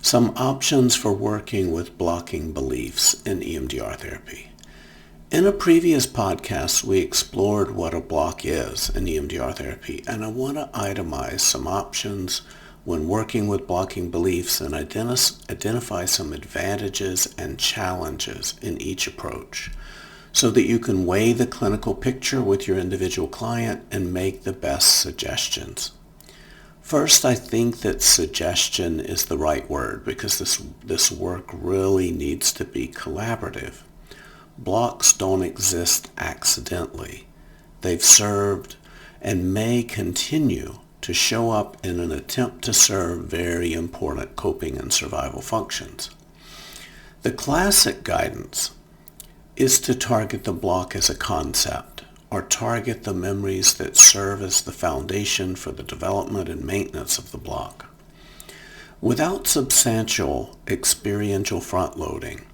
Some options for working with blocking beliefs in EMDR therapy. In a previous podcast, we explored what a block is in EMDR therapy, and I want to itemize some options when working with blocking beliefs and identify some advantages and challenges in each approach so that you can weigh the clinical picture with your individual client and make the best suggestions. First, I think that suggestion is the right word because this work really needs to be collaborative. Blocks don't exist accidentally. They've served and may continue to show up in an attempt to serve very important coping and survival functions. The classic guidance is to target the block as a concept, or target the memories that serve as the foundation for the development and maintenance of the block. Without substantial experiential front-loading,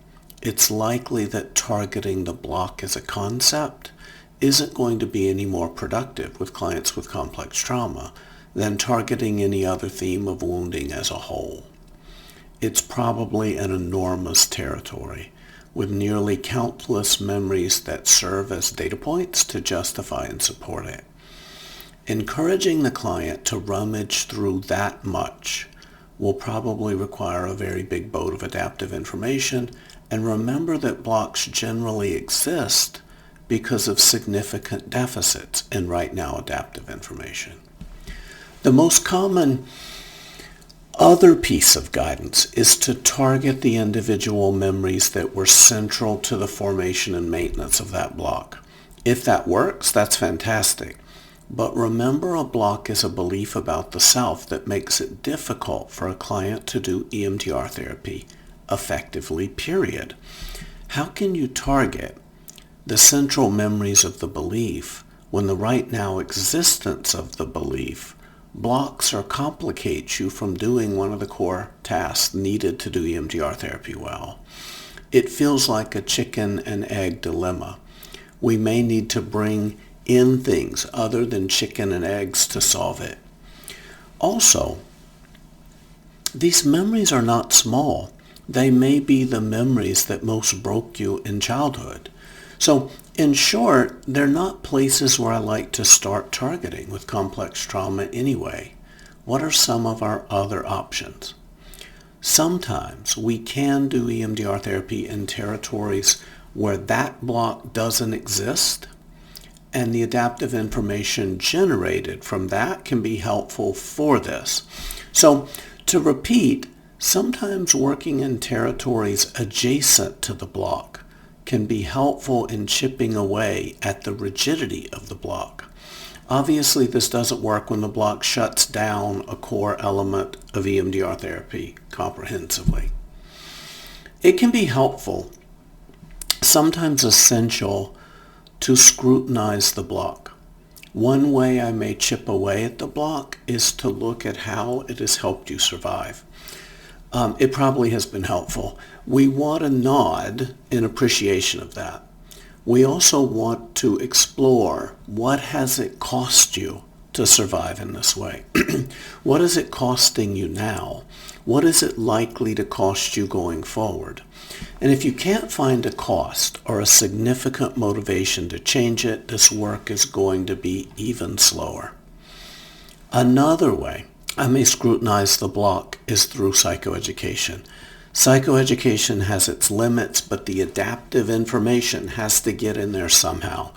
it's likely that targeting the block as a concept isn't going to be any more productive with clients with complex trauma than targeting any other theme of wounding as a whole. It's probably an enormous territory with nearly countless memories that serve as data points to justify and support it. Encouraging the client to rummage through that much will probably require a very big boat of adaptive information, and remember that blocks generally exist because of significant deficits in right now adaptive information. The most common other piece of guidance is to target the individual memories that were central to the formation and maintenance of that block. If that works, that's fantastic. But remember, a block is a belief about the self that makes it difficult for a client to do EMDR therapy effectively, period. How can you target the central memories of the belief when the right now existence of the belief blocks or complicates you from doing one of the core tasks needed to do EMDR therapy well? It feels like a chicken and egg dilemma. We may need to bring in things other than chicken and eggs to solve it. Also, these memories are not small. They may be the memories that most broke you in childhood. So, in short, they're not places where I like to start targeting with complex trauma anyway. What are some of our other options? Sometimes we can do EMDR therapy in territories where that block doesn't exist, and the adaptive information generated from that can be helpful for this. So, to repeat, sometimes working in territories adjacent to the block can be helpful in chipping away at the rigidity of the block. Obviously, this doesn't work when the block shuts down a core element of EMDR therapy comprehensively. It can be helpful, sometimes essential, to scrutinize the block. One way I may chip away at the block is to look at how it has helped you survive. It probably has been helpful. We want to nod in appreciation of that. We also want to explore what has it cost you to survive in this way. What is it costing you now? What is it likely to cost you going forward? And if you can't find a cost or a significant motivation to change it, this work is going to be even slower. Another way I may scrutinize the block is through psychoeducation. Psychoeducation has its limits, but the adaptive information has to get in there somehow.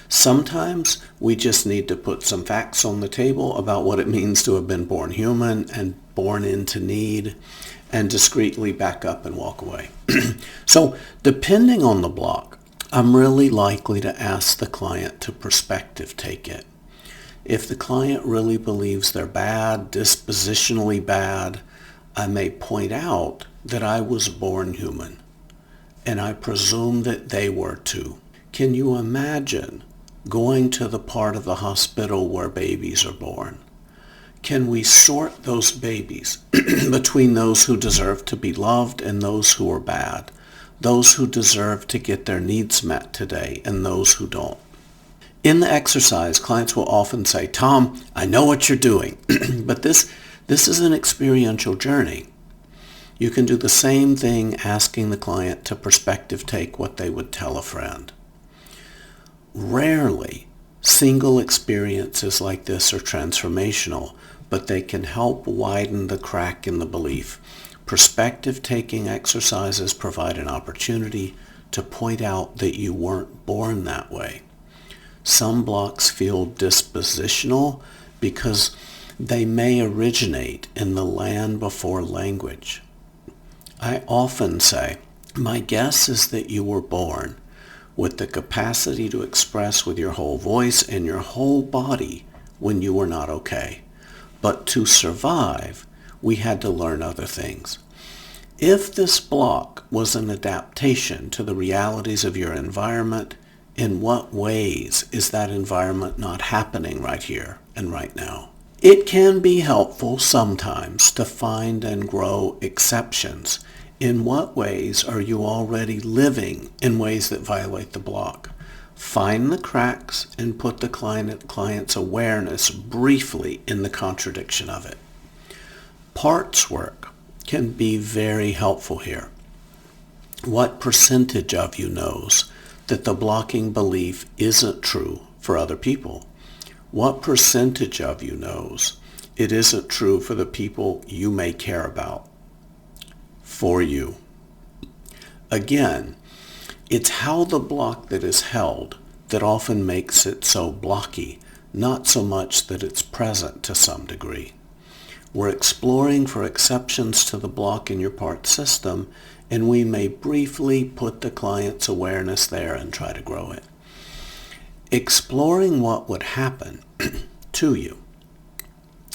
Sometimes we just need to put some facts on the table about what it means to have been born human and born into need, and discreetly back up and walk away. So, depending on the block, I'm really likely to ask the client to perspective take it. If the client really believes they're bad, dispositionally bad, I may point out that I was born human, and I presume that they were too. Can you imagine going to the part of the hospital where babies are born? Can we sort those babies between those who deserve to be loved and those who are bad, those who deserve to get their needs met today and those who don't? In the exercise, clients will often say, "Tom, I know what you're doing, but this is an experiential journey. You can do the same thing asking the client to perspective take what they would tell a friend. Rarely, single experiences like this are transformational, but they can help widen the crack in the belief. Perspective-taking exercises provide an opportunity to point out that you weren't born that way. Some blocks feel dispositional because they may originate in the land before language. I often say, my guess is that you were born with the capacity to express with your whole voice and your whole body when you were not okay. But to survive, we had to learn other things. If this block was an adaptation to the realities of your environment, in what ways is that environment not happening right here and right now? It can be helpful sometimes to find and grow exceptions. In what ways are you already living in ways that violate the block? Find the cracks and put the client's awareness briefly in the contradiction of it. Parts work can be very helpful here. What percentage of you knows that the blocking belief isn't true for other people? What percentage of you knows it isn't true for the people you may care about? For you. Again, it's how the block that is held that often makes it so blocky, not so much that it's present to some degree. We're exploring for exceptions to the block in your part system, and we may briefly put the client's awareness there and try to grow it. Exploring what would happen to you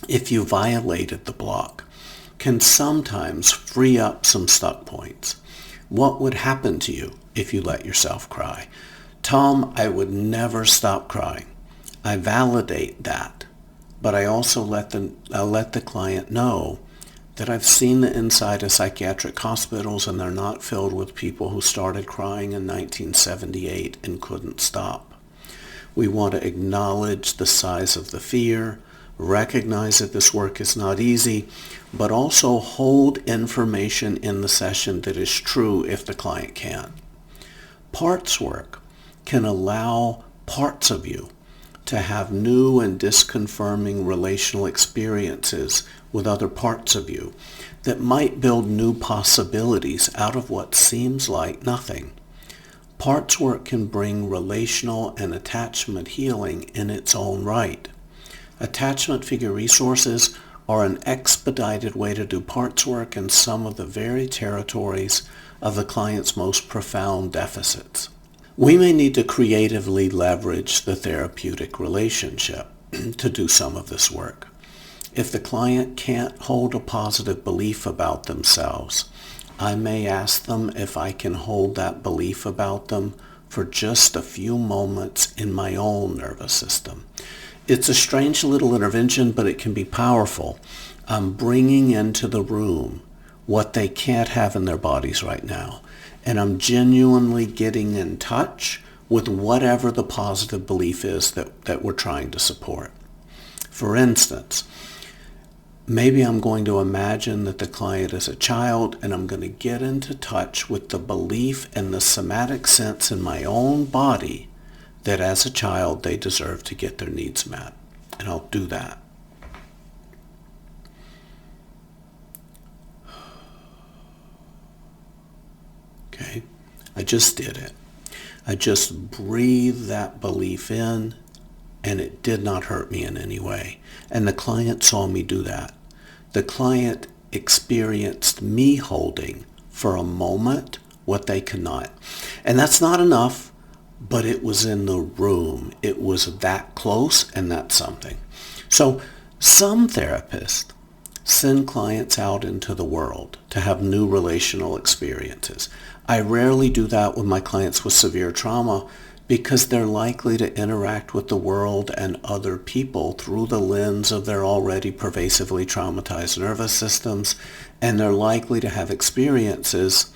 if you violated the block can sometimes free up some stuck points. What would happen to you if you let yourself cry? Tom, I would never stop crying. I validate that, but I also let the client know that I've seen the inside of psychiatric hospitals and they're not filled with people who started crying in 1978 and couldn't stop. We want to acknowledge the size of the fear, recognize that this work is not easy, but also hold information in the session that is true if the client can. Parts work can allow parts of you to have new and disconfirming relational experiences with other parts of you that might build new possibilities out of what seems like nothing. Parts work can bring relational and attachment healing in its own right. Attachment figure resources are an expedited way to do parts work in some of the very territories of the client's most profound deficits. We may need to creatively leverage the therapeutic relationship to do some of this work. If the client can't hold a positive belief about themselves, I may ask them if I can hold that belief about them for just a few moments in my own nervous system. It's a strange little intervention, but it can be powerful. I'm bringing into the room what they can't have in their bodies right now, and I'm genuinely getting in touch with whatever the positive belief is that we're trying to support. For instance, maybe I'm going to imagine that the client is a child, and I'm going to get into touch with the belief and the somatic sense in my own body that as a child they deserve to get their needs met. And I'll do that. Okay, I just did it. I just breathed that belief in, and it did not hurt me in any way. And the client saw me do that. The client experienced me holding for a moment what they cannot. And that's not enough, but it was in the room. It was that close, and that's something. So some therapists send clients out into the world to have new relational experiences. I rarely do that with my clients with severe trauma because they're likely to interact with the world and other people through the lens of their already pervasively traumatized nervous systems, and they're likely to have experiences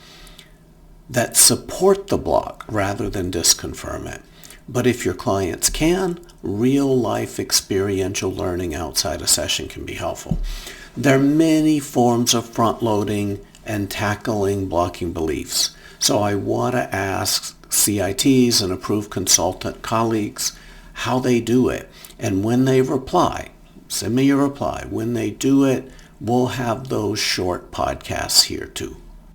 that support the block rather than disconfirm it. But if your clients can, real-life experiential learning outside a session can be helpful. There are many forms of front-loading and tackling blocking beliefs. So I want to ask CITs and approved consultant colleagues how they do it. And when they reply, send me your reply. When they do it, we'll have those short podcasts here too.